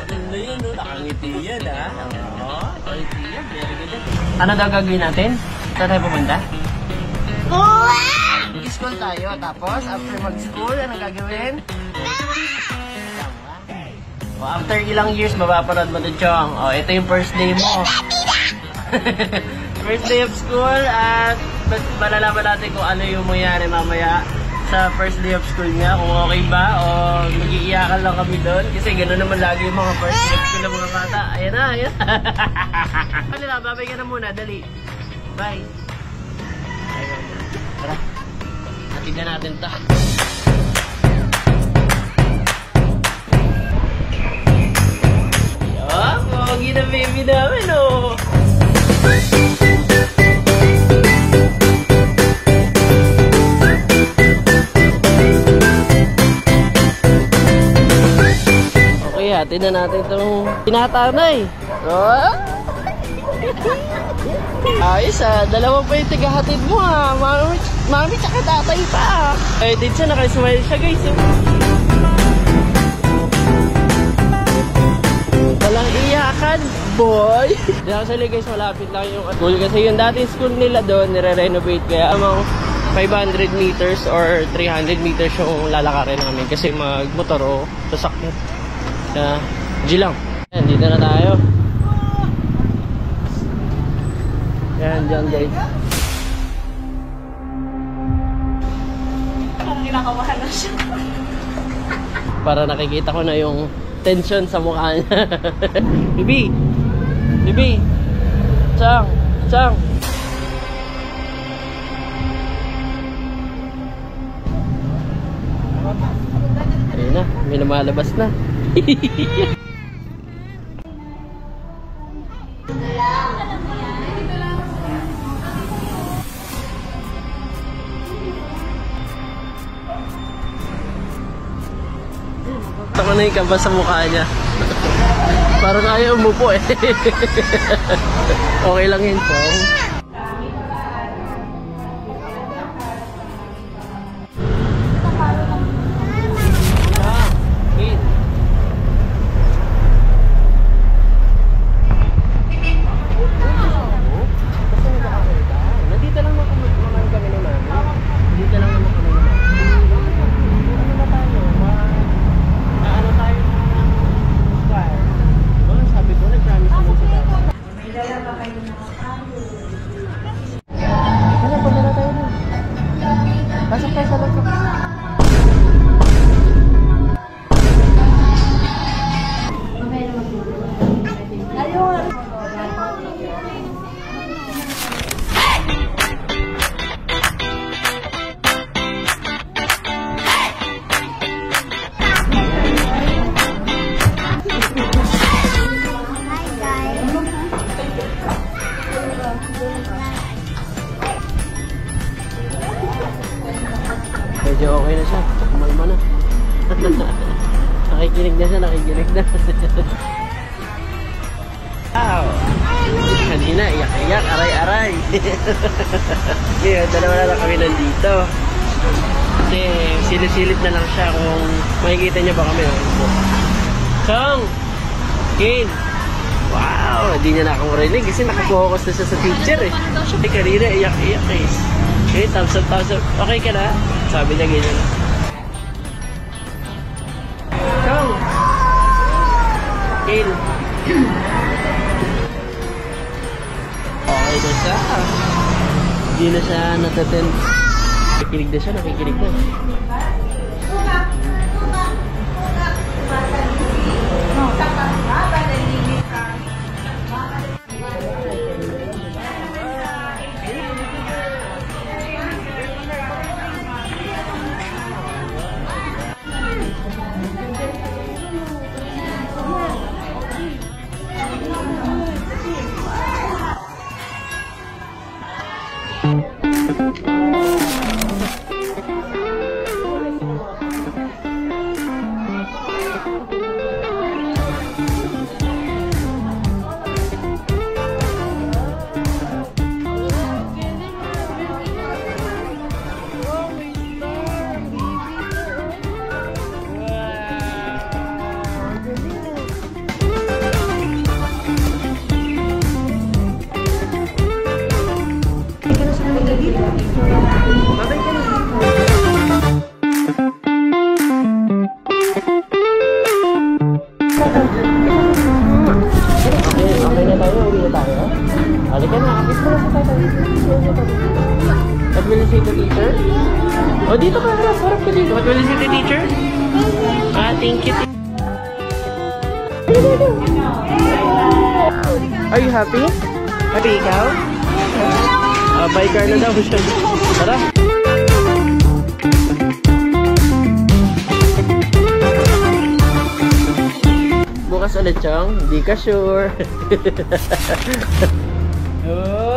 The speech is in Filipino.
Ganda yun, no? Nakangiti yan, ha? Oo, nakangiti yan. Very good. Ano daw gagawin natin? Saan tayo pumunta? School tayo, tapos after mag-school, anong gagawin? O, after ilang years, mapapanood mo doon, Chong. O, ito yung first day mo. First day of school, at malalaman natin kung ano yung mangyari mamaya sa first day of school niya, kung okay ba, o mag-iiyakan lang kami doon. Kasi gano'n naman lagi yung mga first day of school ng mga bata. Ayan na, ayan. Kanila, babay ka na muna, dali. Bye. Ayun. Tara. Natignan natin ito. Oh, pogi na baby namin, oh. Okay, hatin na natin itong tinatanay. Oh. Ayos, dalawang pa yung tigahatid mo, ha. Mami tsaka tatay pa. Ay, din siya, nakasmile siya, guys. Walang iyakan, boy. Actually, guys, malapit lang yung school. Kasi yung dating school nila doon, nire-renovate. Kaya amang 500 meters or 300 meters yung lalakarin namin. Kasi magmotor o sasakyan. Kaya, G lang. Yan, dito na tayo. Yan, dyan, guys. Kinakabahan na siya. Para nakikita ko na yung tension sa mukha niya. Bibi! Bibi! Chang! Chang! Ayun na, may lumalabas na. Taka na yung kaba sa mukha niya. Parang ayaw umupo eh. Okay lang yun, Chong. Pasok tayo sa loob. Medyo okay na siya. Kumalma na. Nakikinig na siya, nakikinig na. Wow! Kanina, iyak-iyak, aray-aray. Ngayon, dalawa na lang kami nandito. Kasi silid-silid na lang siya kung makikita niya ba kami. Chong! Kin! Wow! Hindi niya na akong rinig kasi nakapokus na siya sa teacher eh. Eh, kanina, iyak-iyak eh. Okay, thumbs up, thumbs up. Okay ka na? Sabi niya ganyan. Chong! Kin! Okay na siya. Hindi na siya nataten. Nakikinig na siya, nakikinig na. O, dito ka. Harap ka dito. What will you say to teacher? Ah, thank you. Are you happy? Happy ikaw? Bye car na daw siya. Tara. Bukas ulit, Chong. Hindi ka sure. Oh.